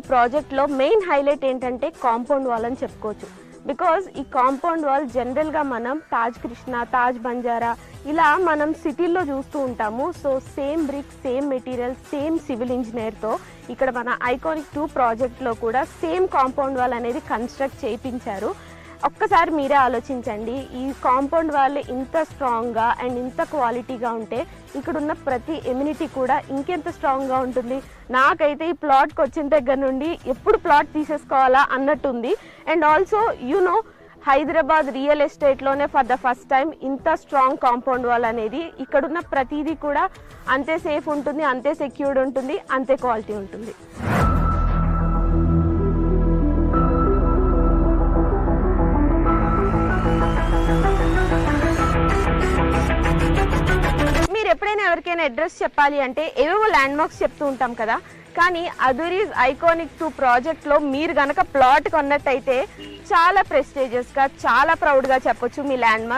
ప్రాజెక్ట్లో main highlight ఏంటంటే compound wall అని చెప్పుకోవచ్చు. బికాజ్ ఈ కాంపౌండ్ వాల్ జనరల్గా మనం తాజ్ కృష్ణ, తాజ్ బంజారా ఇలా మనం సిటీల్లో చూస్తూ ఉంటాము. So same brick, same material, same civil ఇంజనీర్తో ఇక్కడ మన ఐకానిక్ 2 ప్రాజెక్ట్లో కూడా సేమ్ కాంపౌండ్ వాల్ అనేది కన్స్ట్రక్ట్ చేయించారు. ఒక్కసారి మీరే ఆలోచించండి, ఈ కాంపౌండ్ వాల్ ఇంత స్ట్రాంగ్గా అండ్ ఇంత క్వాలిటీగా ఉంటే ఇక్కడున్న ప్రతి ఎమ్యూనిటీ కూడా ఇంకెంత స్ట్రాంగ్గా ఉంటుంది. నాకైతే ఈ ప్లాట్కి వచ్చిన దగ్గర నుండి ఎప్పుడు ప్లాట్ తీసేసుకోవాలా అన్నట్టుంది. అండ్ ఆల్సో హైదరాబాద్ రియల్ ఎస్టేట్లోనే ఫర్ ద ఫస్ట్ టైం ఇంత స్ట్రాంగ్ కాంపౌండ్ వాల్ అనేది, ఇక్కడున్న ప్రతిదీ కూడా అంతే సేఫ్ ఉంటుంది, అంతే సెక్యూర్డ్ ఉంటుంది, అంతే క్వాలిటీ ఉంటుంది. మీరు ఎప్పుడైనా ఎవరికైనా అడ్రస్ చెప్పాలి అంటే ఏవేవో ల్యాండ్ మార్క్స్ చెప్తూ ఉంటాం కదా, కానీ అదురీస్ ఐకానిక్ 2 ప్రాజెక్ట్లో మీరు గనక ప్లాట్ కొన్నట్టయితే చాలా ప్రెస్టీజియస్గా, చాలా ప్రౌడ్గా చెప్పొచ్చు మీ ల్యాండ్ మార్క్.